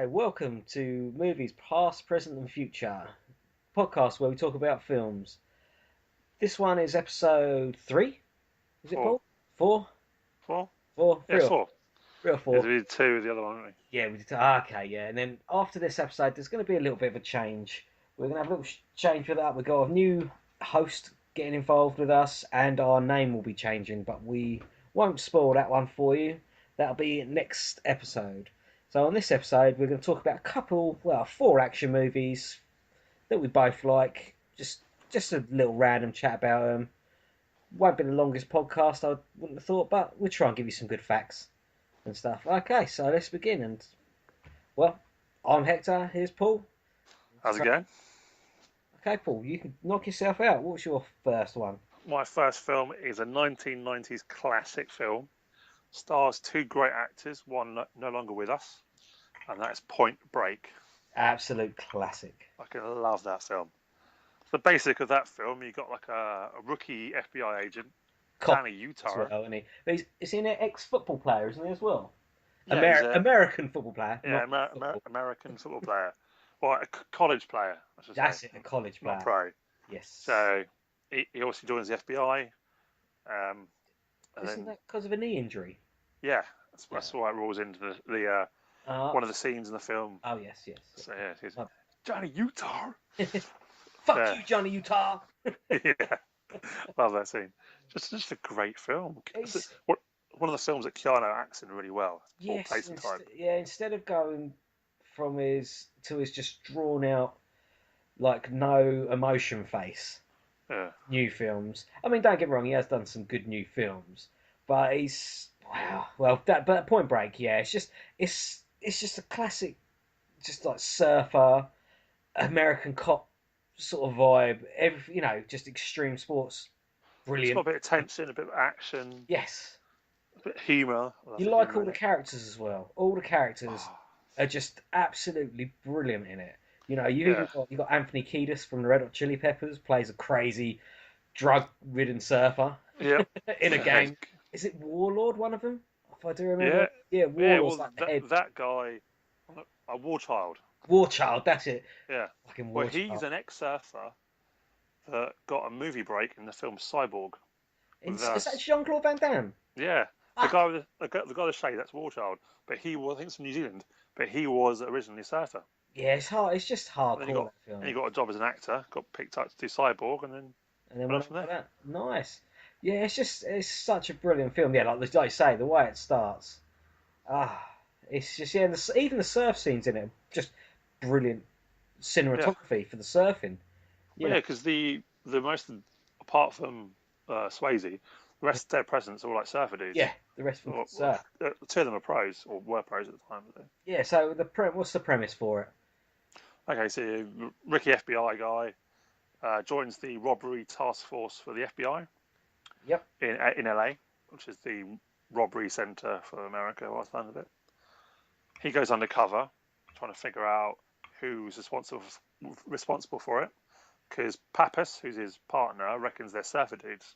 So, welcome to Movies Past, Present, and Future podcast where we talk about films. This one is episode 3. Is it, Four. Paul? 4? Four? 4? Yeah, 3 or four. 3 or Because 4? we did two with the other one, didn't Yeah, we did. Okay, yeah. And then after this episode, there's going to be a little bit of a change. We're going to have a little change with that. We've got a new host getting involved with us, and our name will be changing, but we won't spoil that one for you. That'll be next episode. So on this episode, we're going to talk about a couple, well, 4 action movies that we both like. Just a little random chat about them. Won't be the longest podcast, I wouldn't have thought, but we'll try and give you some good facts and stuff. Okay, so let's begin. And well, I'm Hector. Here's Paul. How's it So, going? okay, Paul, you can knock yourself out. What's your first one? My first film is a 1990s classic film. Stars two great actors, one no longer with us, and that is Point Break. Absolute classic. I can love that film. The basic of that film, you got like a rookie FBI agent, Cop Danny as Utah. well, isn't he? But is he an ex-football player, isn't he, as well? Yeah, he's a American football player, yeah not football. American football player, or a college player, I should say, That's it, a college not player. pro. Yes. So he obviously joins the FBI. And Isn't then that because of a knee injury? yeah, that's why it rolls into the one of the scenes in the film. Oh, yes, yes. So yeah, it's Oh. Johnny Utah. Fuck Yeah. you, Johnny Utah. Yeah, love that scene. Just a great film. One of the films that Keanu acts in really well. All Yes, place and time. yeah. Instead of going from his to his just drawn out, like no emotion face, Yeah, new films. I mean, don't get me wrong, he has done some good new films, but he's wow. Well, but Point Break, yeah, it's just a classic, just like surfer, American cop sort of vibe. Just extreme sports, it's got brilliant. a bit of tension, a bit of action, Yes, a bit of humour. I love you the like humour all in the it. characters as well. All the characters Oh, are just absolutely brilliant in it. You've yeah, even got Anthony Kiedis from the Red Hot Chili Peppers plays a crazy drug-ridden surfer yeah, in a game. Is it Warlord? One of them, if I do remember. yeah, Yeah, yeah. Warlord's Well, like the head. that guy, a war child. Warchild, that's it. Yeah. Fucking Well, he's Warchild. an ex-surfer that got a movie break in the film Cyborg with Is that us. Jean Claude Van Damme? Yeah, the Fuck. guy with the guy with the shade, that's Warchild. But he was, I think, it's from New Zealand. But he was originally a surfer. Yeah, it's hard. It's just And then he hardcore got that film. and he got a job as an actor, got picked up to do Cyborg, and then And then went on went on from for there. that. Nice. Yeah, it's such a brilliant film. Yeah, like I say, the way it starts. Ah, it's just yeah. Even the surf scenes in it, are just brilliant Yeah, cinematography for the surfing. You well, know, yeah, because the most apart from Swayze, the rest of their presents are all like surfer dudes. yeah, the rest of them Well, can surf. two of them are pros or were pros at the time. Yeah. So what's the premise for it? Okay, so Ricky FBI guy joins the robbery task force for the FBI Yep. in LA, which is the robbery center for America, by the sound of it. He goes undercover, trying to figure out who's responsible for it, because Pappas, who's his partner, reckons they're surfer dudes.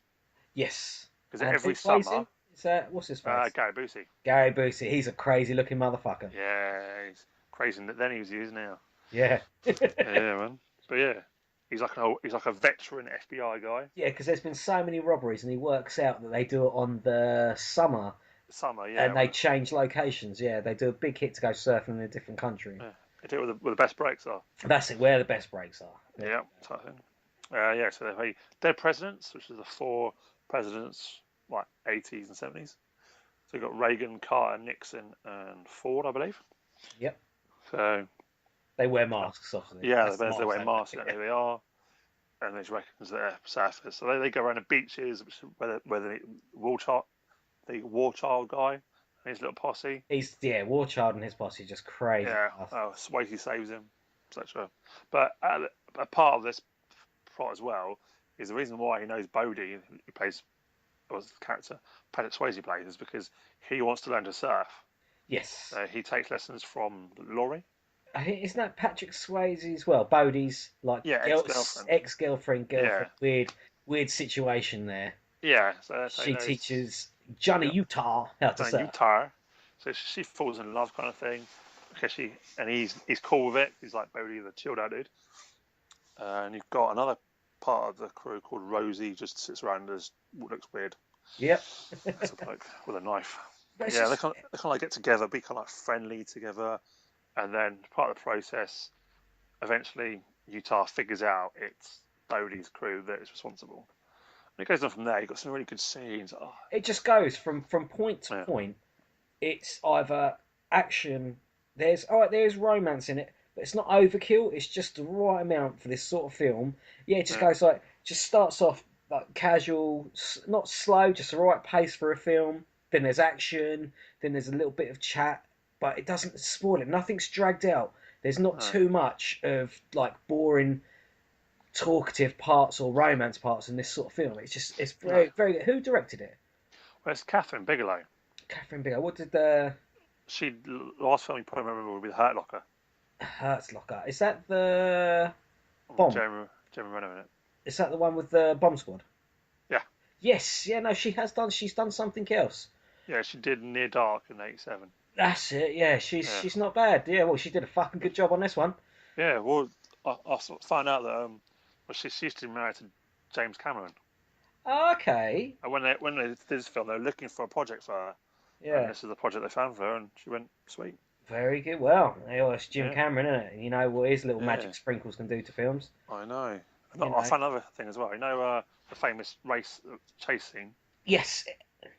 Yes. Because And who every plays him? summer, Is that what's his face? Gary Busey, Gary Busey. He's a crazy looking motherfucker. yeah, he's crazy than he is now. Yeah. Yeah, man. But yeah, he's like a veteran FBI guy. Yeah, because there's been so many robberies, and he works out that they do it on the summer, Summer, yeah, and they change locations. Yeah, they do a big hit to go surfing in a different country. yeah. They do it where the best breaks are. That's it. Where the best breaks are. Yeah, type thing. Yeah, so they're presidents, which is the four presidents, like 80s and 70s. So you've got Reagan, Carter, Nixon, and Ford, I believe. Yep. So They wear masks, obviously. yeah, That's the they wear marks masks, they and wear. who they are, and they reckons they're surfers. So they go around the beaches, where the war child guy and his little posse. He's Warchild and his boss is just crazy. Yeah, Swayze saves him, etc. But a part of this plot as well is the reason why he knows Bodie, who plays was the character Patrick Swayze plays, is because he wants to learn to surf. Yes. So he takes lessons from Laurie. I think isn't that Patrick Swayze as well? Bodie's like Yeah, ex-girlfriend. ex-girlfriend, Yeah, weird situation there. yeah. So that's how he She knows. teaches Johnny Yeah, Utah how to Johnny surf. Utah. So she falls in love, kind of thing. Takeshi, and he's cool with it. He's like Bodhi, the chilled out dude. And you've got another part of the crew called Rosie, just sits around as looks weird Yep. as a bloke with a knife. But But it's yeah, just they kind of like get together, be kind of like friendly together, and then part of the process, eventually Utah figures out it's Bodhi's crew that is responsible. And it goes on from there. You've got some really good scenes. Oh, it just goes from point to yeah, point. It's either action. There's romance in it, but it's not overkill. It's just the right amount for this sort of film. Yeah, it just yeah, goes like just starts off like casual, not slow, just the right pace for a film. Then there's action. Then there's a little bit of chat, but it doesn't spoil it. Nothing's dragged out. There's not no, too much of like boring talkative parts or romance parts in this sort of film. It's no. very good. Who directed it? Whereas Catherine Bigelow, Catherine Bigelow. What did the she last film you probably remember would be The Hurt Locker Herzlocker? Is that the with bomb? Jeremy Renner in it. Is that the one with the bomb squad? Yeah, Yes. Yeah. No, she has done. She's done something else. yeah, she did Near Dark in '87. That's it. Yeah. She's Yeah, she's not bad. Yeah. Well, she did a fucking good job on this one. yeah. Well, I sort of found out that well, she used to be married to James Cameron, Okay. and when they did this film, they were looking for a project for her, and Yeah. this is the project they found for her, and she went sweet. Very good. Well, it's Jim Yeah, Cameron, isn't it? You know what his little yeah, magic sprinkles can do to films. I know. You I know. found another thing as well. You know the famous race chase scene. Yes.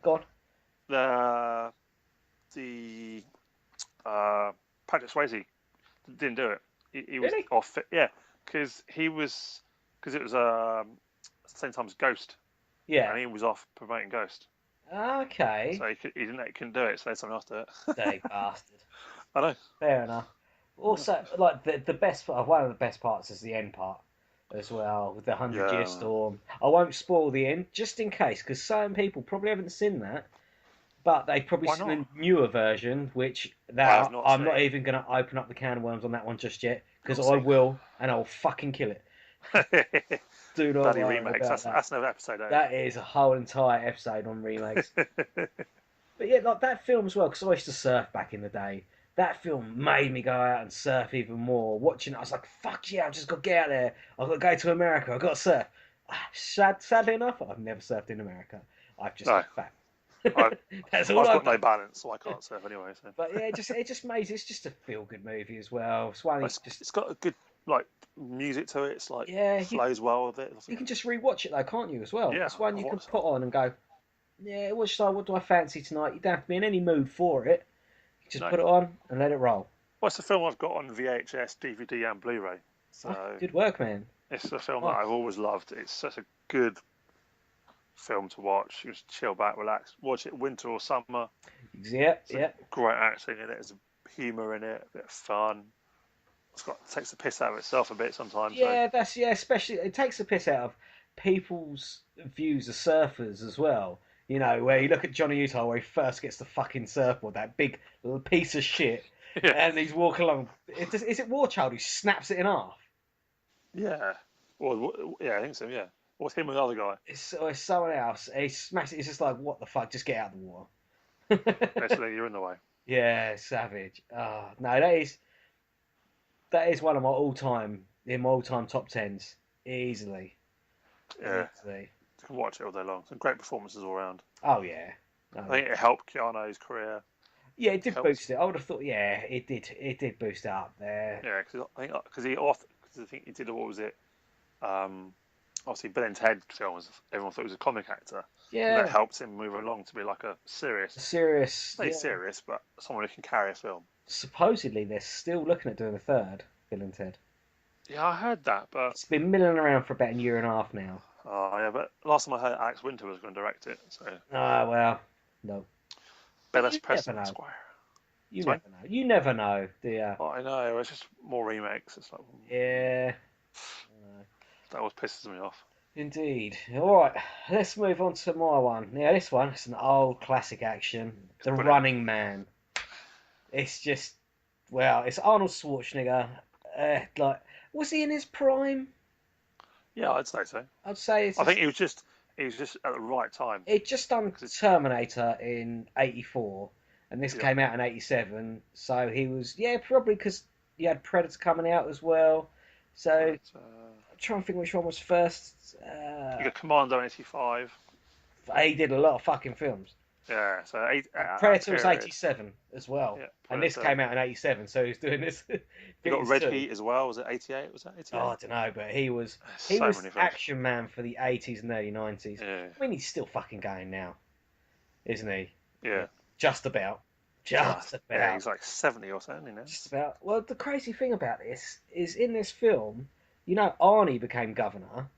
God. The the Patrick Swayze didn't do it. He was Really? off it. Yeah, because it was same time as Ghost, Yeah. and he was off promoting Ghost, Okay. so he couldn't do it. So they had someone else do it. Dirty bastard. I know. Fair enough. Also, like the best part, one of the best parts is the end part as well with the 100 year Yeah. storm. I won't spoil the end just in case because certain people probably haven't seen that, but they've probably Why seen not? a newer version, which I have that not I'm not seen. even going to open up the can of worms on that one just yet because Not I seen will and I'll fucking kill it. it. Do not Bloody worry remakes. about that. That's another episode, eh? That is a whole entire episode on remakes. But yeah, like that film as well, because I used to surf back in the day. That film made me go out and surf even more. Watching it, I was like, "Fuck yeah! I've just got to get out there. I've got to go to America. I've got to surf." Sadly enough, I've never surfed in America. I've just No, got fat. I've, That's all I've I've got no done. balance, so I can't surf anyway. So. But yeah, it just makes it's just a feel good movie as well. It's one you just It's got a good like music to it. It's like yeah flows well with it. I you think. can just rewatch it though, can't you? As well, Yeah, it's one I've you can watched. put on and go, yeah, what do I fancy tonight? You don't have to be in any mood for it. You just No, put it on and let it roll. well, it's a film I've got on VHS, DVD, and Blu-ray. Oh, So good work, man. it's a film that Nice. I've always loved. It's such a good film to watch. You just chill back, relax, watch it winter or summer. Yeah, It's a yeah, great acting in it. There's humour in it, a bit of fun. It takes the piss out of itself a bit sometimes. So yeah. That's yeah. Especially, it takes the piss out of people's views of surfers as well. You know, where you look at Johnny Utah, where he first gets the fucking surfboard, that big little piece of shit, yeah, and he's walking along. Is it Warchild who snaps it in half? yeah. Well, yeah, I think so. Yeah. What's him and the other guy? It's someone else. He smashes. It's just like, what the fuck? Just get out of the water. Basically, you're in the way. Yeah, savage. Oh, no, that is one of my all time top tens, easily, Yeah, easily. you can watch it all day long. Some great performances all around. Oh yeah, I oh, think it helped Keanu's career. yeah. It did Helped. boost it. I would have thought, yeah, it did. It did boost it up there. Yeah, because I think he did what was it? Obviously, Bill and Ted films. Everyone thought he was a comic actor, and that Yeah, helped him move along to be like a serious, serious. not Yeah. serious, but someone who can carry a film. Supposedly they're still looking at doing a third Bill and Ted. Yeah, I heard that, but It's been milling around for about a year and a half now. yeah, but last time I heard, Alex Winter was going to direct it. So Ah, well, no. But Bellis you never Preston know. Esquire. You Sorry? never know. You never know, do you? Oh, I know. It's just more remakes. It's like Yeah. that always pisses me off. Indeed. All right, let's move on to my one. Yeah, this one is an old classic action, The Brilliant. Running Man. It's just, well, it's Arnold Schwarzenegger. Like, was he in his prime? Yeah, I'd say so. I'd say I think he was just at the right time. he'd just done 'Cause Terminator in '84, and this Yep. came out in '87. So he was, yeah, probably because you had Predator coming out as well. So But I'm trying to think which one was first. you got Commando '85. He did a lot of fucking films. Yeah, so eight, at that Predator was period. '87 as well, Yeah, and this Predator. came out in '87. So he's doing this You got things Red too. Heat as well. Was it '88? Was that Oh, I '88? don't know, but he So was many films. action man for the '80s and early '90s. Yeah, I mean, he's still fucking going now, isn't he? Yeah, yeah. just about, just Yeah, about, he's like 70 or something, you know. just about. Well, the crazy thing about this is in this film, Arnie became governor,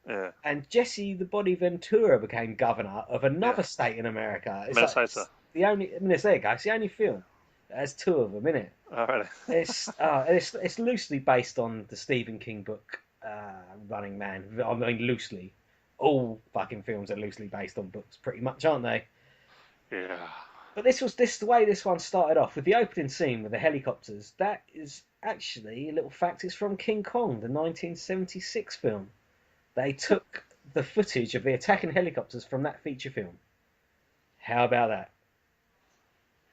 Yeah, and Jesse the Body Ventura became governor of yeah. another state in America. It's like Minnesota. it's the only. I mean, there you go. It's the only film that has two of them in it. Oh, really? It's loosely based on the Stephen King book Running Man. I mean, loosely. All fucking films are loosely based on books, pretty much, aren't they? Yeah. But this the way this one started off with the opening scene with the helicopters. That is actually a little fact. It's from King Kong, the 1976 film. They took the footage of the attacking helicopters from that feature film. How about that?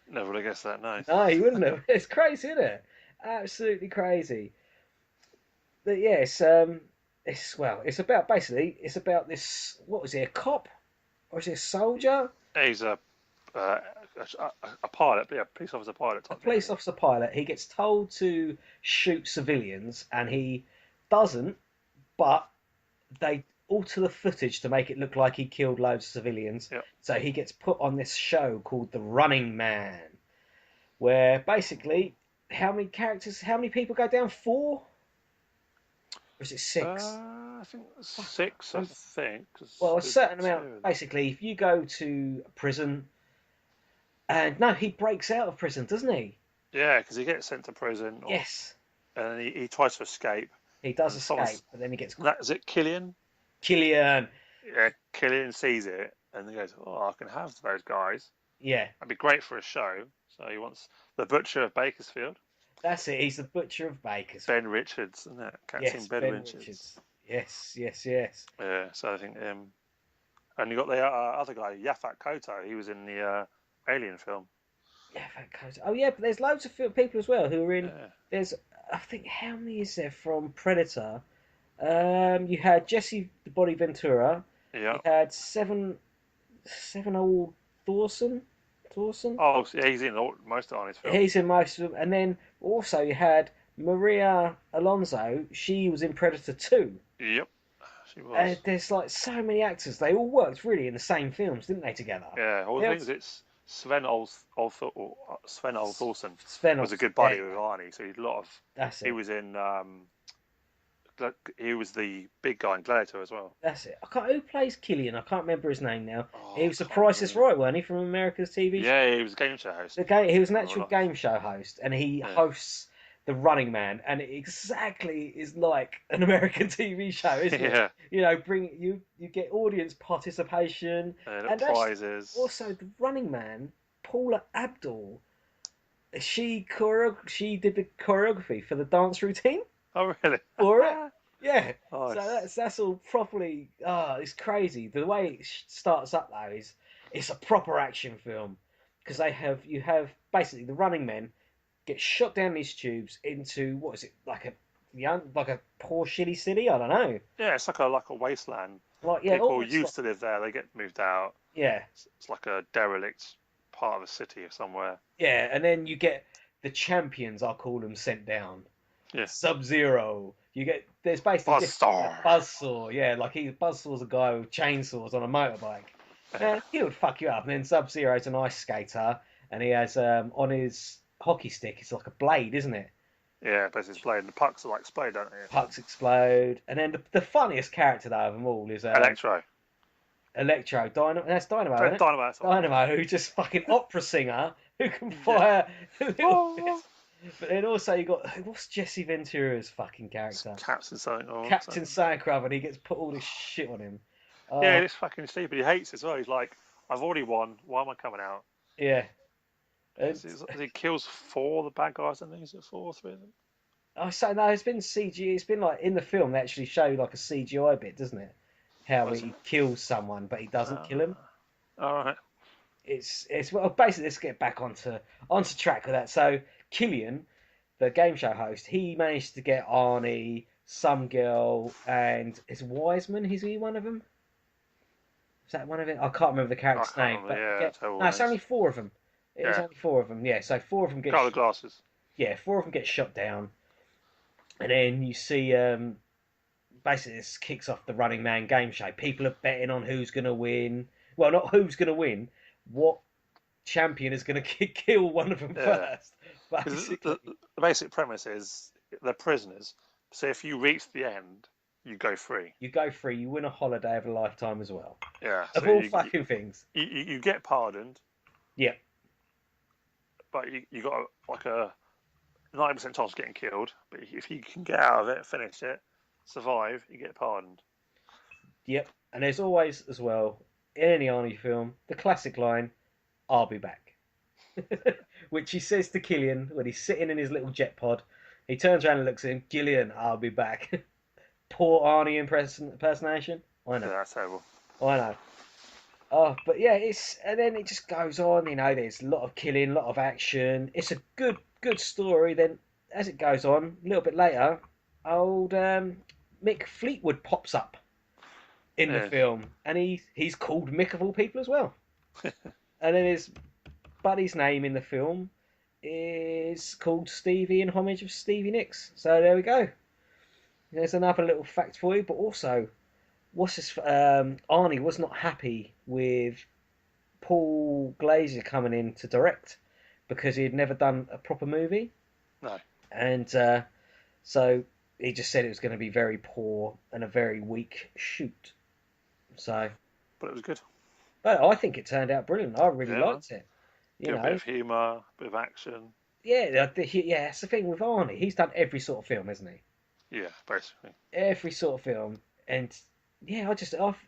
Never would have guessed that, no. No, you wouldn't have. It's crazy, isn't it? Absolutely crazy. But yeah, it's about basically it's about this. What was he, a cop or is he a soldier? He's uh, a pilot, yeah, police officer pilot A type thing, police isn't officer pilot. He gets told to shoot civilians, and he doesn't. But they alter the footage to make it look like he killed loads of civilians. he? Yeah. So he gets put on this show called The Running Man, where basically how many people go down? Four? Or is it six? I think six, I think. 'Cause Well, a there's certain two amount. of them. Basically, if you go to prison, and no, he breaks out of prison, doesn't he? Yeah, because he gets sent to prison, Yes, and he tries to escape, he does and someone's escape, but then he gets that is it, Killian? Killian. Yeah, Killian sees it, and he goes, "Oh, I can have those guys. Yeah, That'd be great for a show." So he wants the butcher of Bakersfield, that's it. He's the butcher of bakers. Ben Richards, isn't it? Captain Yes, Ben Ben Richards. Richards. Yes, yes, yes. Yeah, so I think and you got the other guy, Yaphet Kotto. He was in the Alien film. Yeah, that goes. Oh yeah, but there's loads of people as well who are in. Yeah, There's, I think, how many is there from Predator? You had Jesse the Body Ventura. yeah. You had seven old Thorson. Thorson. Oh, yeah, he's in most of Arnie's films. He's in most of them, and then also you had Maria Alonso. She was in Predator 2. Yep, she was. There's like so many actors. They all worked really in the same films, didn't they? Together. Yeah, all They the all- things. It's Sven Thorson Sven. was a good There buddy you with go. Arnie, so he's a lot of. That's He it. was in. He was the big guy in Gladiator as well. That's it. I can't. Who plays Killian? I can't remember his name now. He Oh, was the I can't Price remember is his name. Right, weren't he, from America's TV show? Yeah, he was a game show host. He was an For a actual lot. game show host, and he Yeah, hosts the Running Man, and it exactly is like an American TV show, isn't it? yeah. Bring you get audience participation, The and that's prizes. also the Running Man. Paula Abdul, she did the choreography for the dance routine Oh, really? for it. Yeah, so Nice. that's all properly. It's crazy. The way it starts up though is it's a proper action film because you have basically the running men get shot down these tubes into what is it like a poor shitty city? I don't know. Yeah, it's like a wasteland. Like yeah, People almost like, used to live there. They get moved out. yeah, It's like a derelict part of a city or somewhere. yeah, and then you get the champions. I'll call them sent down. Yeah. Sub Zero. You get there's basically Buzzsaw. Buzzsaw. Yeah, like Buzzsaw's a guy with chainsaws on a motorbike. He would fuck you up. And then Sub Zero's an ice skater, and he has on his hockey stick. It's like a blade, isn't it? Yeah, but it's blade. The pucks are like explode, don't they? Pucks explode, and then the funniest character though of them all is Electro. Electro. Dynamo. That's Dynamo. Isn't it? Dynamo. That's what Dynamo, who's just fucking opera singer who can fire little bits. But then also you got what's Jesse Ventura's fucking character? Captain something or Captain something. Sandcrab, and he gets put all this shit on him. Yeah, Oh, it's fucking stupid. He hates it as well. He's like, I've already won. Why am I coming out? yeah. And, He kills four of the bad guys, I think. Is it four or three of them? I say no, it's been CG. It's been like in the film they actually show like a CGI bit, doesn't it? How Was he it? kills someone, but he doesn't kill him. All right. it's well, basically, let's get back onto track with that. So Killian, the game show host, he managed to get Arnie, some girl, and is Wiseman. Is he one of them? Is that one of it? I can't remember the I character's can't name, remember. but Yeah, get terrible no, it's only names. four of them. It is Yeah, only four of them. Yeah, so four of them get guy with glasses. yeah, four of them get shot down, and then you see basically this kicks off the Running Man game show. People are betting on who's going to win. Well, not who's going to win. What champion is going to kill one of them Yeah, first? because Basically, the basic premise is they're prisoners. So if you reach the end, you go free. you go free. You win a holiday of a lifetime as well. Yeah, Of so all fucking things. you get pardoned, Yeah, but you got like a 90% chance of getting killed. But if you can get out of it, finish it, survive, you get pardoned. yep. And there's always as well in any Arnie film the classic line, "I'll be back," which he says to Killian when he's sitting in his little jet pod. He turns around and looks at him. Gillian, I'll be back. Poor Arnie impersonation. I Yeah, know. that's terrible. I know. Oh, but yeah, it's and then it just goes on. There's a lot of killing, a lot of action. It's a good story. Then as it goes on, a little bit later, old Mick Fleetwood pops up in the Yeah, film, and he's called Mick of all people as well. And then his buddy's name in the film is called Stevie in homage of Stevie Nicks. So there we go. There's another little fact for you. But also, Arnie was not happy with Paul Glazer coming in to direct because he had never done a proper movie, no, and so he just said it was going to be very poor and a very weak shoot. So, but it was good. but I think it turned out brilliant. I really Yeah, man. liked it. You Give a bit know, of humour, a bit of action. yeah, yeah. That's the thing with Arnie. He's done every sort of film, hasn't he? Yeah, basically. Every sort of film, and yeah,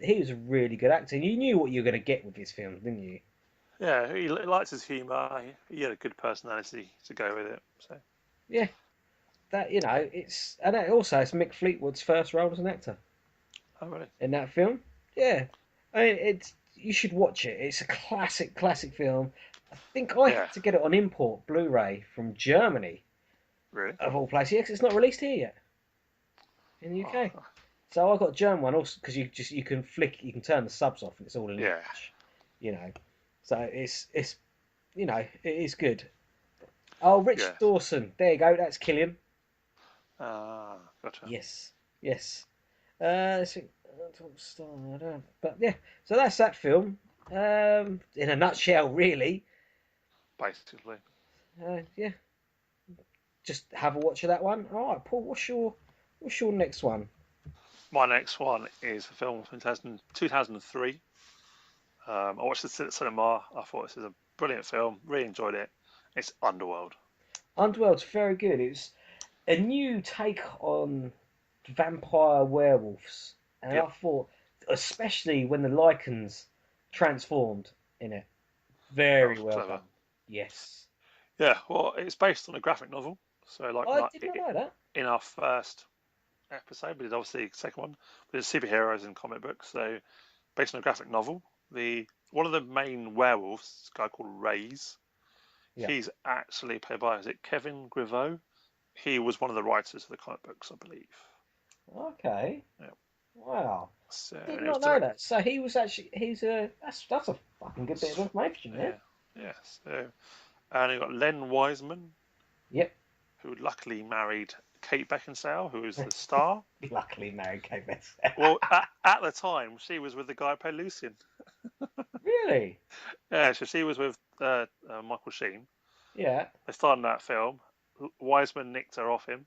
he was a really good actor. You knew what you were going to get with his films, didn't you? Yeah, he liked his humour. He had a good personality to go with it. So Yeah, that also it's Mick Fleetwood's first role as an actor oh really? in that film. Yeah, I mean it's you should watch it. It's a classic film. I think I Yeah, had to get it on import Blu-ray from Germany really. of all places. Yeah, 'cause it's not released here yet in the UK. Oh, So I got a German one also because you can turn the subs off and it's all in yeah. English. You know, so it's it is good. Oh, Yeah. Richard Dawson. There you go. That's Killian. Ah, gotcha. Yes, yes. Let's see. But yeah, so that's that film. In a nutshell, really. Basically. Yeah, just have a watch of that one. All right, Paul. What's your next one? My next one is a film from 2003. I watched this at the cinema. I thought this is a brilliant film. Really enjoyed it. It's Underworld. Underworld's very good. It's a new take on vampire werewolves, and I Yep. thought, especially when the lichens transformed in it, That very was well clever. done. Yes, Yeah, well, it's based on a graphic novel. So, I did not know that. in our first episode, we did obviously the second one, we did superheroes and comic books. So, based on a graphic novel, the one of the main werewolves, this guy called Rays, Yeah. he's actually played by, is it Kevin Griveau? He was one of the writers of the comic books, I believe. Okay. Yeah. Wow. So, Did and it was not know direct. that. So he's a that's a fucking good bit of information there. Yeah, yeah. So, and you got Len Wiseman, Yep. who luckily married Kate Beckinsale, who is the star. Luckily married Kate Bess. Well, at the time, she was with the guy who played Lucian. Really? Yeah, so she was with Michael Sheen. Yeah. They starred in that film. Wiseman nicked her off him,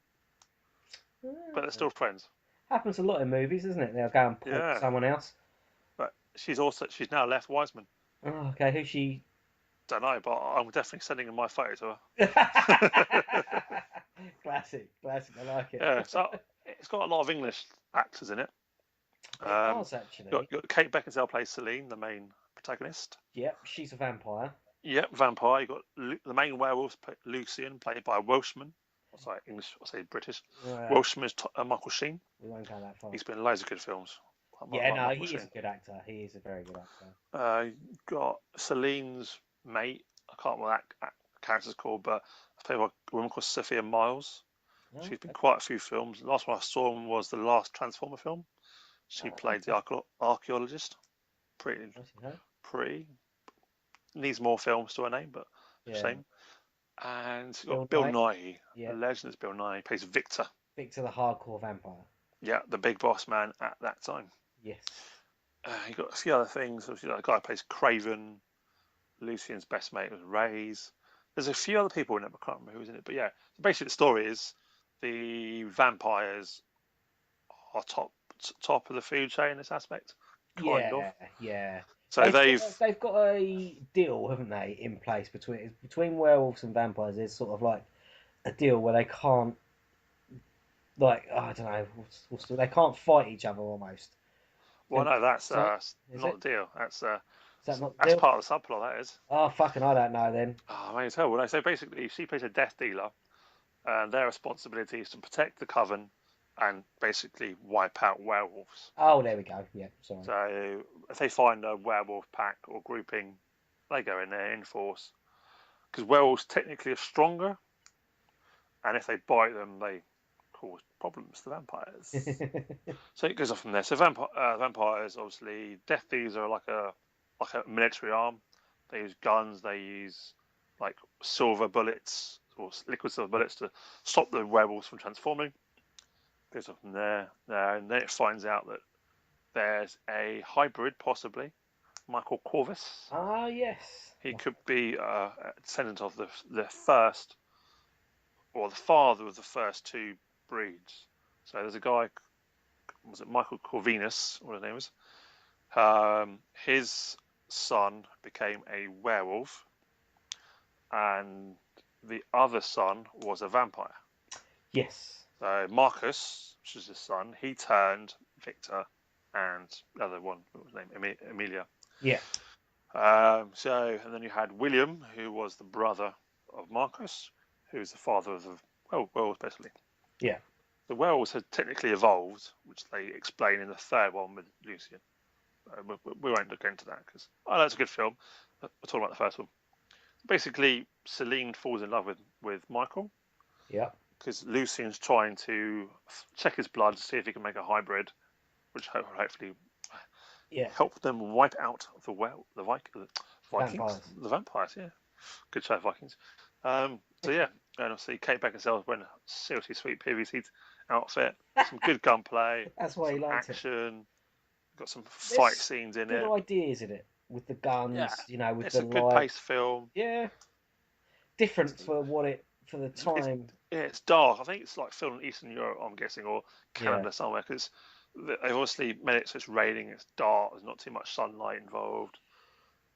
but they're Ah. still friends. Happens a lot in movies, isn't it? They'll go and poke Yeah, someone else. but she's now left Wiseman. Oh, okay. Who's she? Don't know, but I'm definitely sending my photo to her. Classic. I like it. Yeah, so it's got a lot of English actors in it. It does actually. You got Kate Beckinsale plays Celine, the main protagonist. Yep, she's a vampire. Yep, vampire. You got the main werewolf, Lucian, played by a Welshman. What's that English? I say British. Well, Welshman is Michael Sheen. we won't go that far. He's been in loads of good films. Yeah, no, Michael he is a Sheen. good actor. He is a very good actor. You got Celine's mate. I can't remember what that character's called, but I play a woman called Sophia Miles. Oh, She's been okay. quite a few films. The last one I saw was the last Transformer film. She Oh, played the okay. archaeologist. Pretty, I see her. pretty. Needs more films to her name, but Yeah. same. And you Bill got Bill Nye. Nighy, a Yeah. legend is Bill Nighy. He plays Victor. Victor the Hardcore Vampire. Yeah, the big boss man at that time. Yes. You got a few other things. Obviously, like, the guy who plays Craven. Lucian's best mate was Ray's. There's a few other people in it, but I can't remember who was in it. But yeah, so basically the story is the vampires are top of the food chain in this aspect, kind of. Yeah, yeah. So they've They've got a deal, haven't they, in place between werewolves and vampires. There's sort of like a deal where they can't like I don't know they can't fight each other almost. well, no, that's So is not it? the deal. Is that not the That's deal? part of the subplot. That is. Oh fucking I don't know then. Oh, I may as well. No, so basically, she plays a death dealer, and their responsibility is to protect the coven and basically wipe out werewolves. Oh there we go. Yeah, sorry. So if they find a werewolf pack or grouping, they go in there in force. Because werewolves technically are stronger, and if they bite them, they cause problems to vampires. So it goes off from there. So vampires, obviously, death thieves are like a military arm. They use guns. They use like silver bullets or liquid silver bullets to stop the werewolves from transforming. Goes off from there, and then it finds out that there's a hybrid, possibly Michael Corvus. Ah yes. He could be a descendant of the first, or the father of the first two breeds. So there's a guy, was it Michael Corvinus, what his name is? His son became a werewolf, and the other son was a vampire. Yes. So Marcus, which is his son, he turned Victor, and the other one, what was his name? Amelia. Yeah. And then you had William, who was the brother of Marcus, who was the father of the werewolves, basically. Yeah. The werewolves had technically evolved, which they explain in the third one with Lucian. We won't look into that because that's a good film. We're talking about the first one. Basically, Celine falls in love with Michael Yeah. because Lucian's trying to check his blood to see if he can make a hybrid, which hopefully Yeah. help them wipe out the Vikings, Vampires. the vampires. Yeah, good show, Vikings. So yeah, and obviously Kate Beckinsale wearing a seriously sweet PVC outfit, some good gunplay, That's why he some liked it. action, got some fight There's scenes in good it. ideas in it with the Yeah, guns, with it's the a good paced lights. film. Yeah, different for for the It's time. yeah, it's dark. I think it's like filmed in Eastern Europe, I'm guessing, or Yeah, Canada somewhere, because they've obviously made it so it's raining, it's dark, there's not too much sunlight involved.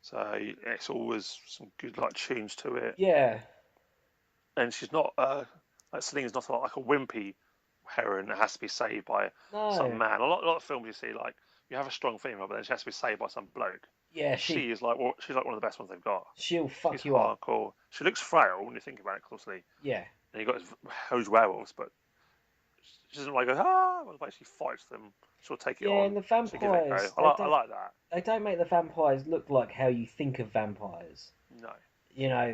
So it's always some good like tunes to it. yeah. And she's not like Celine's not like a wimpy heroine that has to be saved by some No, man. A lot of films you see like you have a strong female, but then she has to be saved by some bloke. yeah. She is like she's like one of the best ones they've got. She'll She's fuck you up. hardcore. She looks frail when you think about it, closely. Yeah, And you got huge werewolves, but she doesn't like go like she fights them. She'll take it yeah. And on. the She'll give it a go. vampires, I like that. they don't make the vampires look like how you think of vampires. No,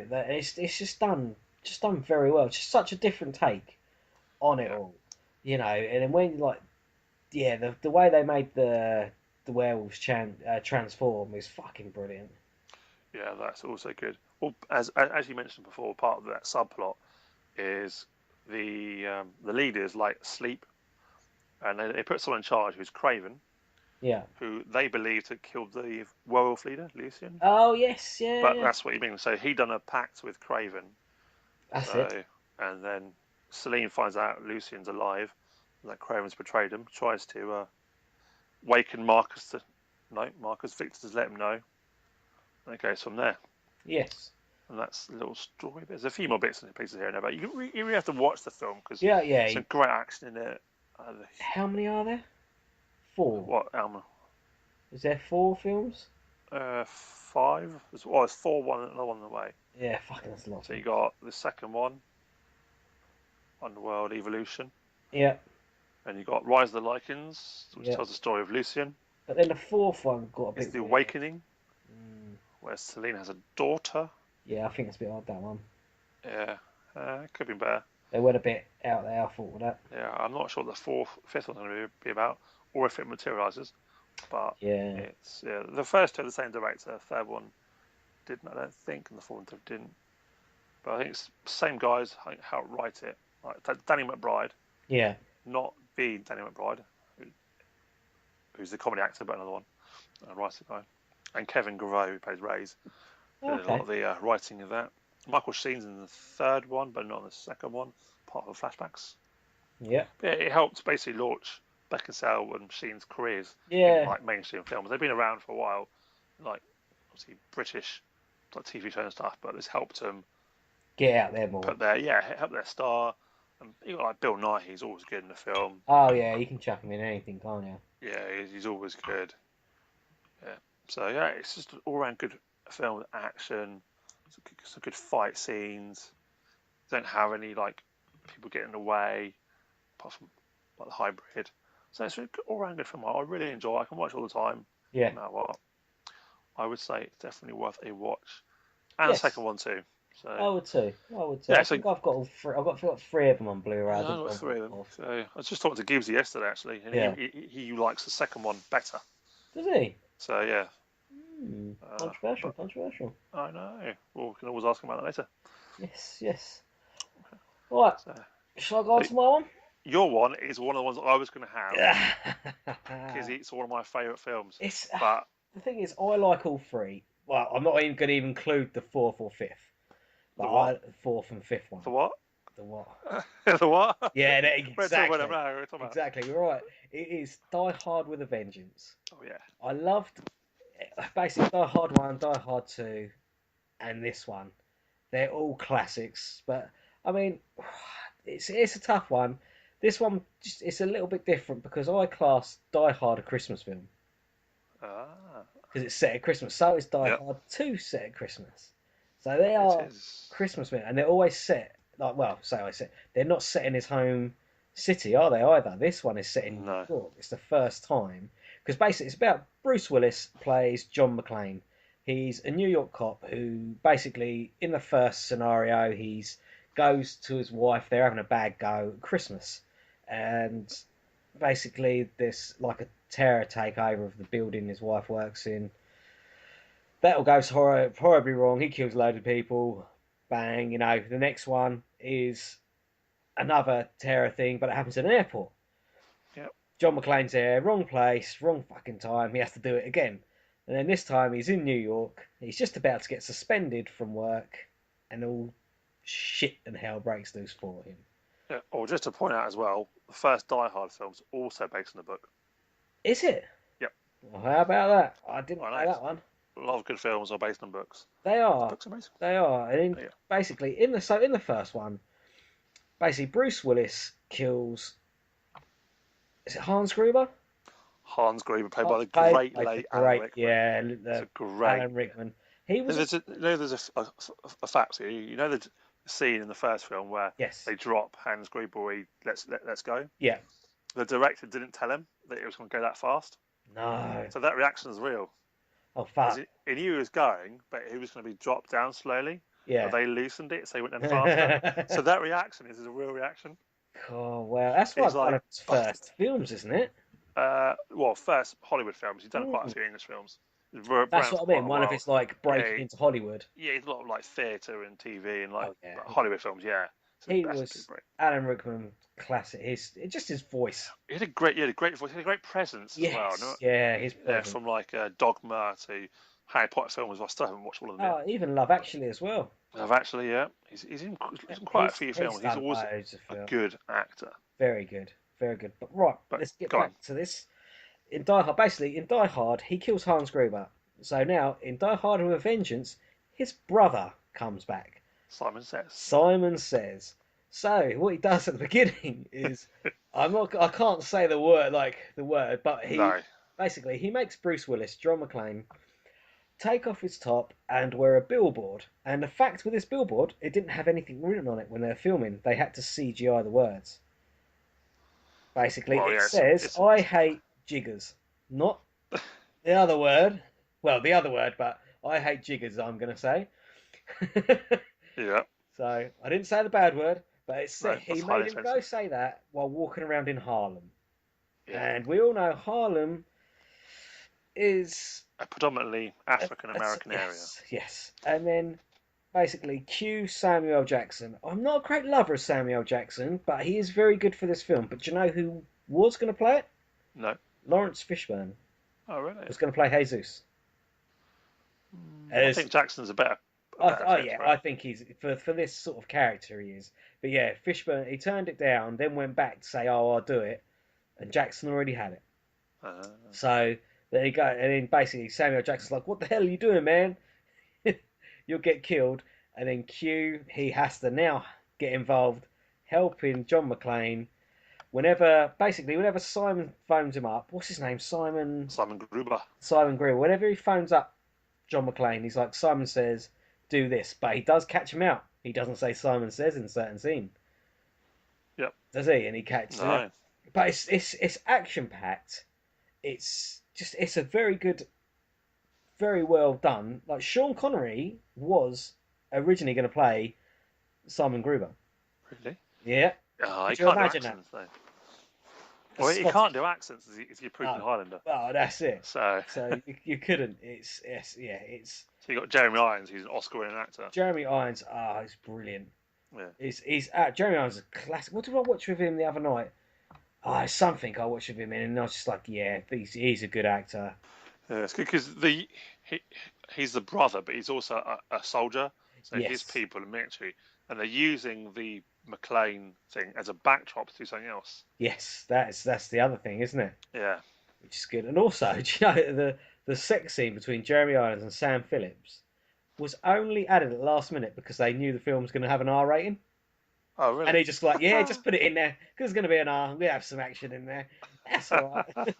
That it's just done very well. It's just such a different take on it yeah, all. And then when the way they made the werewolves transform is fucking brilliant. yeah, that's also good. Well, as you mentioned before, part of that subplot is the leaders like sleep, and they put someone in charge who's Craven, Yeah. who they believe had killed the werewolf leader Lucian. Oh yes, yeah, But yeah. that's what you mean. So he done a pact with Craven. That's it. So and then Celine finds out Lucian's alive, and that Craven's betrayed him. Tries to waken Marcus to no Marcus. Victor just let him know. And it goes from there. Yes. And that's the little story. There's a few more bits and pieces here and there, but you really have to watch the film because Yeah, yeah. some great action in it. How many are there? Four. What Alma? Is there four films? Five. There's four, one, another one on the way. Yeah, fucking that's a lot. So you got the second one, Underworld Evolution. Yeah. And you got Rise of the Lycans, which Yeah. tells the story of Lucian. But then the fourth one got a It's bit The weird. Awakening, Mm, where Selene has a daughter. yeah, I think it's a bit odd, that one. Yeah, it could be better. They went a bit out there, I thought, with that. Yeah, I'm not sure what the fifth one's going to be about, or if it materializes. But Yeah. it's the first two are the same director. The third one didn't, I don't think, and the fourth one didn't. But I think it's the same guys how write it. Like Danny McBride, Yeah. not the Danny McBride, who's the comedy actor, but another one, writer guy, and Kevin Garreau, who plays Ray's, did a lot Okay. of the writing of that. Michael Sheen's in the third one, but not in the second one, part of the flashbacks. Yeah. But yeah, it helped basically launch Beckinsale and Sheen's careers in Yeah. like mainstream films. They've been around for a while, like obviously British like TV show and stuff, but this helped them Get out there more. put help their star. And you got like Bill Nighy, he's always good in the film. Oh, yeah, you can chuck him in anything, can't you? Yeah, he's always good. Yeah, so yeah, it's just an all-round good film with action, some good fight scenes. Don't have any like people getting in the way, apart from like the hybrid. So it's an all-round good film. I really enjoy. I can watch all the time, Yeah. no matter what. I would say it's definitely worth a watch, and the Yes. second one too. I So would too. I would too. I yeah, so think I've got all three. I've got three of them on Blu-ray. I yeah, I've didn't got bother with three the of them. fourth. So I was just talking to Gibbsy yesterday actually, and Yeah. he likes the second one better. Does he? So yeah, Hmm. uh, Controversial. but Controversial. I know. Well, we can always ask him about that later. Yes. Yes. Right. So, Shall I go on so to my one? your one is one of the ones that I was going to have because Yeah. it's one of my favourite films. It's But the thing is, I like all three. Well, I'm not even going to even include the fourth or fifth, but the what? fourth and fifth one. The what? The what? The what? Yeah, We're talking about them exactly, now. We're talking about. exactly. You're right. It is Die Hard with a Vengeance. Oh yeah. I loved basically Die Hard one, Die Hard two, and this one. They're all classics, but I mean, it's a tough one. This one just it's a little bit different because I class Die Hard a Christmas film Ah. because it's set at Christmas. So is Die Yep. Hard 2 set at Christmas. So they It are is. Christmas films, and they're always set like say I said they're not set in his home city, are they either? This one is set in New No. York. It's the first time because basically it's about Bruce Willis plays John McClane. He's a New York cop who basically in the first scenario he's goes to his wife. They're having a bad go at Christmas, and basically there's like a terror takeover of the building his wife works in. That all goes horribly wrong. He kills a load of people. Bang, the next one is another terror thing, but it happens at an airport. Yep. John McClane's there, wrong place, wrong fucking time. He has to do it again. And then this time he's in New York. He's just about to get suspended from work, and all shit and hell breaks loose for him. Yeah. Or just to point out as well, the first Die Hard film's also based on a book. Is it? Yep. Well, how about that? I didn't I know know. that one. A lot of good films are based on books. They The are. book's amazing. They are. And Yeah. basically, in the first one, basically Bruce Willis kills. Is it Hans Gruber? Hans Gruber, played by the Played great by the late Alan great, Rickman. yeah, It's a great. Alan Rickman. He was There's a fact here. You know the scene in the first film where yes, they drop Hans Gruber. Let's go. yeah. The director didn't tell him that it was going to go that fast, No. so that reaction is real. Oh Because fuck. he knew he was going, but he was going to be dropped down slowly. But Yeah. they loosened it, so he went down faster. So that reaction is a real reaction. Oh well, that's It's like one like, of his first films, isn't it? well, first Hollywood films. He's done quite a Mm. few English films. He's That's around what for I quite mean. a One of while. his like Yeah, breaking into Hollywood. yeah, he's a lot of like theatre and TV and like Oh yeah. Hollywood films. Yeah, so He that's a good was break. Alan Rickman classic. Just his voice. He had a great voice. He had a great presence as well. No? Yes. Yeah, his Yeah, presence. from like Dogma to Harry Potter films. I still haven't watched all of them yet. Oh, even Love Actually as well. I've actually, yeah, he's in quite a few He's films. He's done always loads of a films. good actor. Very good. Very good. But right, But let's get go on. back to this. In Die Hard, basically, in Die Hard, he kills Hans Gruber. So now, in Die Hard with a Vengeance, his brother comes back. Simon Says. Simon Says. So what he does at the beginning is, I can't say the word, but No. basically he makes Bruce Willis, John McClane, take off his top and wear a billboard. And the fact with this billboard, it didn't have anything written on it when they were filming. They had to CGI the words. Basically, Well, it yeah, says, it's I hate jiggers. Not the other word. Well, the other word, but I hate jiggers, I'm going to say. yeah, So I didn't say the bad word, but it said no, he that's highly made him go offensive. say that while walking around in Harlem. Yeah, And we all know Harlem is a predominantly African American area. yes, yes. And then basically cue Samuel L. Jackson. I'm not a great lover of Samuel L. Jackson, but he is very good for this film. But do you know who was going to play it? No, Lawrence Fishburne oh really? was going to play Jesus. I As think Jackson's a better oh fit yeah, for it. I think he's for this sort of character he is. But yeah, Fishburne he turned it down, then went back to say, "Oh, I'll do it," and Jackson already had it. Uh, So there you go. And then basically Samuel Jackson's like, "What the hell are you doing, man? You'll get killed." And then Q he has to now get involved, helping John McClane. Whenever Simon phones him up, what's his name? Simon Gruber. Simon Greer. Whenever he phones up John McClane, he's like, Simon says, do this. But he does catch him out. He doesn't say Simon says in a certain scene, Yep. does he? And he catches him out. No. But it's action packed. It's a very good, very well done. Like Sean Connery was originally going to play Simon Gruber. Really? Yeah. He Could you can't do imagine that? accents though. A Well, he can't Scottish. do accents as you proved in Oh, Highlander. oh, that's it. So, So you couldn't. It's yeah. It's so you got Jeremy Irons, who's an Oscar-winning actor. Jeremy Irons. Ah, oh, he's brilliant. Yeah. He's Jeremy Irons is a classic. What did I watch with him the other night? Oh, it's something I watched with him in, and I was just like, yeah, he's a good actor. Yeah, it's good because he he's the brother, but he's also a soldier. So his Yes, people are military, and they're using the McLean thing as a backdrop to do something else. yes, that's the other thing, isn't it? Yeah. Which is good. And also, do you know the sex scene between Jeremy Irons and Sam Phillips was only added at the last minute because they knew the film was going to have an R rating, Oh, and really? he just like, yeah, just put it in there because it's going to be an R. We have some action in there. That's all right.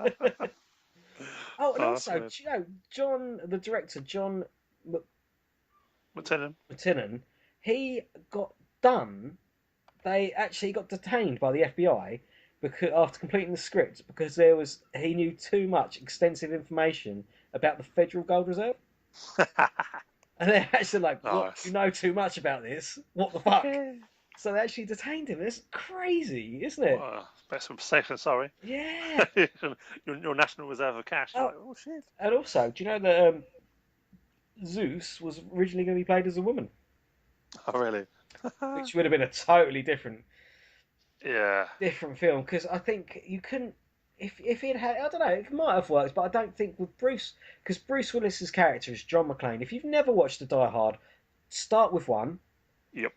Oh, and Oh, that's also, weird. do you know John, the director, John McTinnan. McTinnan, he got done. They actually got detained by the FBI because after completing the script because he knew too much extensive information about the Federal Gold Reserve, and they're actually like, "What? You Nice. know too much about this? What the fuck?" So they actually detained him. It's crazy, isn't it? Well, better safe than sorry. Yeah. Your national reserve of cash. You're Oh, like, oh shit. and also, do you know that Zeus was originally going to be played as a woman, Oh, really? which would have been a totally Yeah. different film because I think you couldn't if it had I don't know it might have worked but I don't think with Bruce because Bruce Willis's character is John McClane. If you've never watched the Die Hard, start with one. Yep.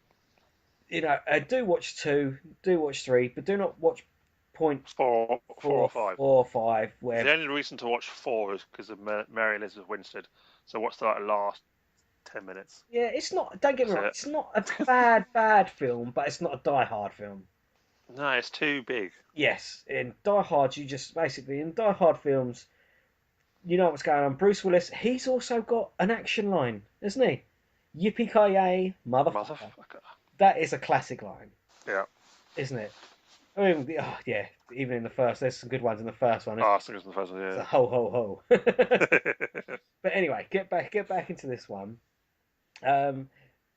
Do watch two, do watch three, but do not watch point Four or five. four or five where The only reason to watch four is because of Mary Elizabeth Winstead. So watch the last 10 minutes. yeah it's not don't get me wrong That's it's not a bad film but it's not a Die Hard film. it. No, it's too big. Yes, in Die Hard you just basically in Die Hard films you know what's going on. Bruce Willis, he's also got an action line, isn't he? Yippee ki yay, motherfucker. Motherfucker. That is a classic line, Yeah. isn't it? I mean, oh, yeah, even in the first, there's some good ones in the first one. Oh, I think it's the first one. It's a Yeah. ho ho ho. But anyway, get back into this one. Um,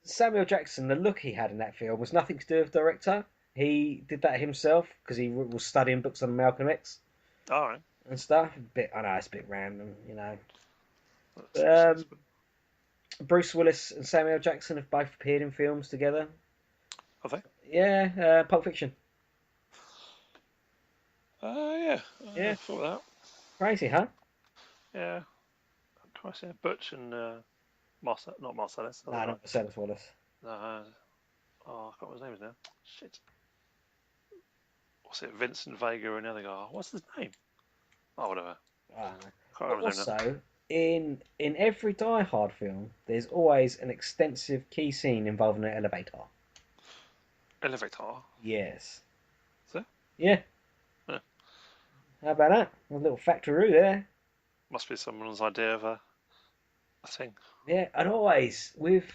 Samuel Jackson, the look he had in that film was nothing to do with the director. He did that himself because he was studying books on Malcolm X All right. and stuff. I know it's a bit random, you know. That's Um, Bruce Willis and Samuel Jackson have both appeared in films together. Have they? Yeah, Pulp Fiction. Yeah. Yeah, Thought that. crazy, huh? Yeah. Twice, yeah. Butch and not Marcellus. No, not Marcellus Wallace. Oh, I can't remember his name now. Shit. What's it? Vincent Vega and the other guy. What's his name? Oh, whatever. I don't know. Can't But remember his name now. also, in every Die Hard film, there's always an extensive key scene involving an elevator. Elevator. Yes. Is it? Yeah. Yeah. How about that? A little factoroo there. Must be someone's idea of a thing. Yeah, and always with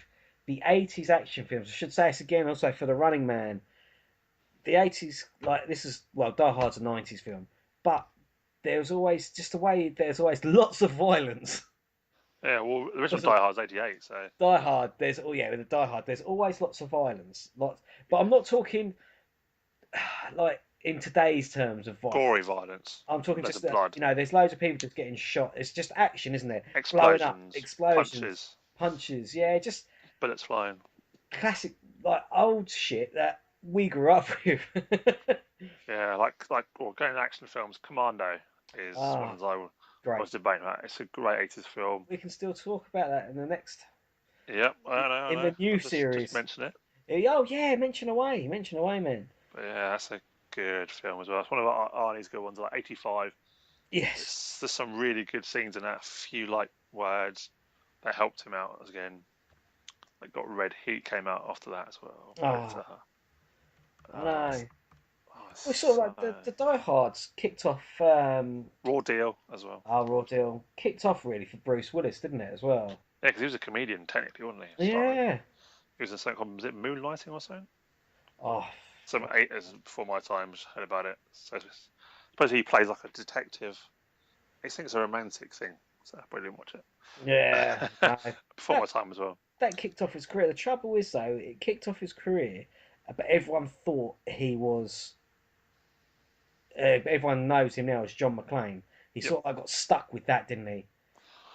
the 80s action films, I should say this again also for The Running Man, the 80s, like this is well, Die Hard's a 90s film, but there's always just a way. There's always lots of violence. Yeah, well, the original There's a Die Hard's '88, so Die Hard. There's with the Die Hard. There's always lots of violence. Lots, but I'm not talking like in today's terms of gory violence. violence, I'm talking loads just of blood, there's loads of people just getting shot. It's just action, isn't there? Blowing up, explosions, explosions, punches, punches. Yeah, just bullets flying. classic like old shit that we grew up with. Yeah, well, going to action films, Commando is one Ah, of those I great. was debating about. It's a great '80s film. We can still talk about that in the next Yep, I in know. the new I'll just series. mention it. Oh yeah, mention away, man. But yeah, that's a good film as well. It's one of Arnie's good ones, like '85. Yes. There's some really good scenes in that. A few like words that helped him out again. Like got Red Heat came out after that as well. Oh, I Uh, know. We sort of so like the Die Hards kicked off. Raw Deal as well. Our Raw Deal kicked off really for Bruce Willis, didn't it, as well? Yeah, because he was a comedian technically, wasn't he? Starring. Yeah. He was in something called, was it Moonlighting or something? Oh, Some eight as before my time heard about it. So I suppose he plays like a detective. He thinks it's a romantic thing, so I probably didn't watch yeah. it. No. Before my That time as well. that kicked off his career. The trouble is though, it kicked off his career, but everyone thought he was. Everyone knows him now as John McClane. He Yep. sort of got stuck with that, didn't he?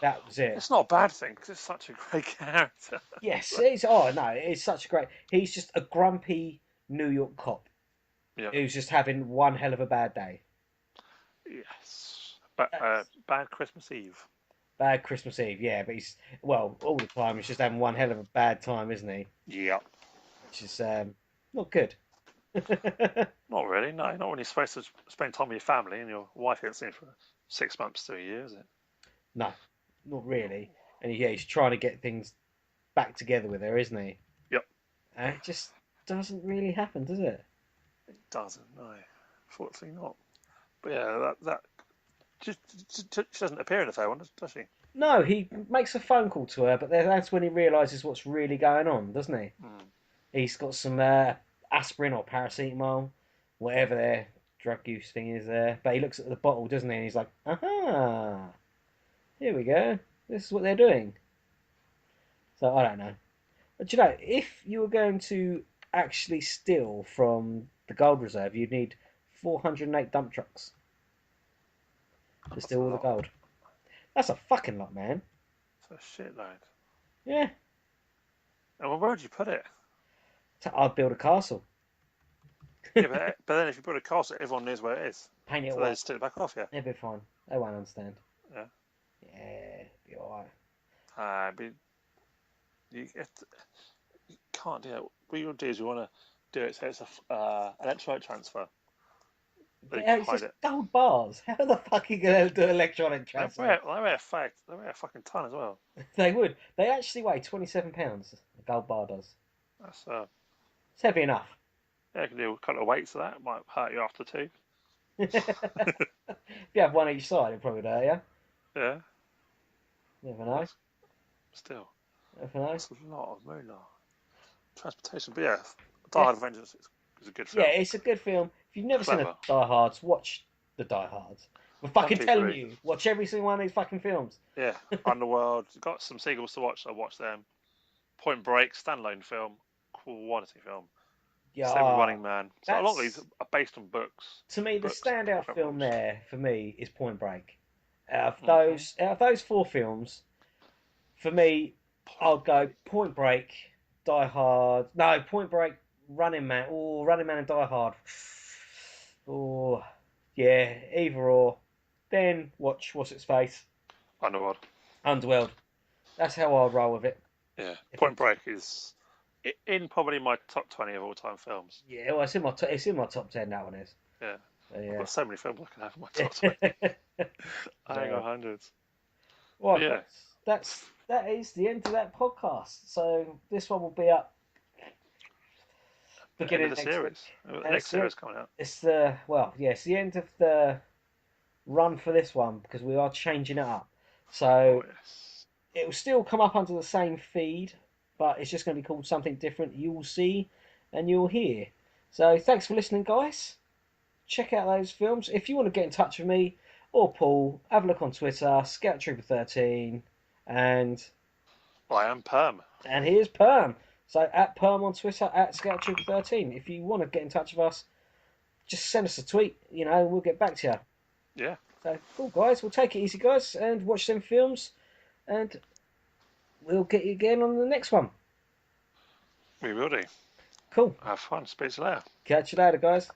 That was it. It's not a bad thing because it's such a great character. Yes, it's oh no, it's such a great. He's just a grumpy New York cop Yeah. who's just having one hell of a bad day. Yes. But That's Bad Christmas Eve. bad Christmas Eve, yeah, but he's well all the time. He's just having one hell of a bad time, isn't he? Yeah. Which is not good. Not really. No, not when you're supposed to spend time with your family and your wife hasn't seen for 6 months to a year, is it? No, not really. And yeah, he's trying to get things back together with her, isn't he? Yep. And it just doesn't really happen, does it? It doesn't. No, fortunately not. But yeah, that she doesn't appear in the fair one, does she? No, he makes a phone call to her, but that's when he realizes what's really going on, doesn't he? Mm. He's got some aspirin or paracetamol, whatever their drug use thing is there. But he looks at the bottle, doesn't he? And he's like, aha, here we go. This is what they're doing. So I don't know. But you know, if you were going to actually steal from the gold reserve, you'd need 408 dump trucks to That's steal a all the lot. gold. That's a fucking lot, man. It's a shitload. Yeah, And where would you put it? I'd build a castle, Yeah, but then if you put a castle, everyone knows where it is, paint it so they white. just take it back off. Yeah. It'd be fine. They won't understand. Yeah. Yeah, be alright. But you can't do it. What you want to do is you want to do it so it's a electronic transfer. But you Yeah, can it's hide just it. gold bars. How the fuck are you gonna do electronic transfer? They weigh a fucking ton as well. They would. They actually weigh 27 pounds. A gold bar does. That's It's heavy enough. yeah, you can do a couple of weights of that. It might hurt you after two. If you have one each side, it'd probably hurt you. Yeah, You never know. still, Never know. that's a lot of moolah. Transportation, but yeah, Die Yeah, Hard Avengers is a good yeah, film. it's a good film. If you've never seen a Clever. Die Hards, watch the Die Hards. We're One, fucking two, telling three. you, watch every single one of these fucking films. Yeah, Underworld. Got some sequels to watch. I watched them. Point Break, standalone film, quality film. Same with Yeah, Running Man. So a lot of these that's are based on books. to me the Books, standout comic film books. there for me is Point Break. Mm-hmm. Out of those four films, for me, I'll go Point Break, Die Hard. No, Point Break, Running Man. Oh, Running Man and Die Hard. Oh, yeah, either or. Then watch What's Its Face, Underworld. Underworld. That's how I'd roll with it. Yeah. If Point it's Break is in probably my top 20 of all time films. yeah, well, it's in my top 10. That one is. Yeah. So, I've yeah. got so many films I can have in my top 20. I ain't Yeah. got hundreds. Well, But yeah. that is the end of that podcast. So this one will be up The end beginning of the next week. series. The And next series coming out. it's it's the end of the run for this one because we are changing it up. Oh, So yes. it will still come up under the same feed, but it's just going to be called something different. You will see and you'll hear. So thanks for listening, guys. Check out those films. If you want to get in touch with me or Paul, have a look on Twitter, Scout Trooper 13, and I am Perm. here's Perm. So at Perm on Twitter, at Scout Trooper 13. If you want to get in touch with us, just send us a tweet. We'll get back to you. Yeah, So cool, guys. We'll take it easy, guys, and watch them films, and we'll get you again on the next one. we will do. Cool. Have fun. Speak to you later. Catch you later, guys.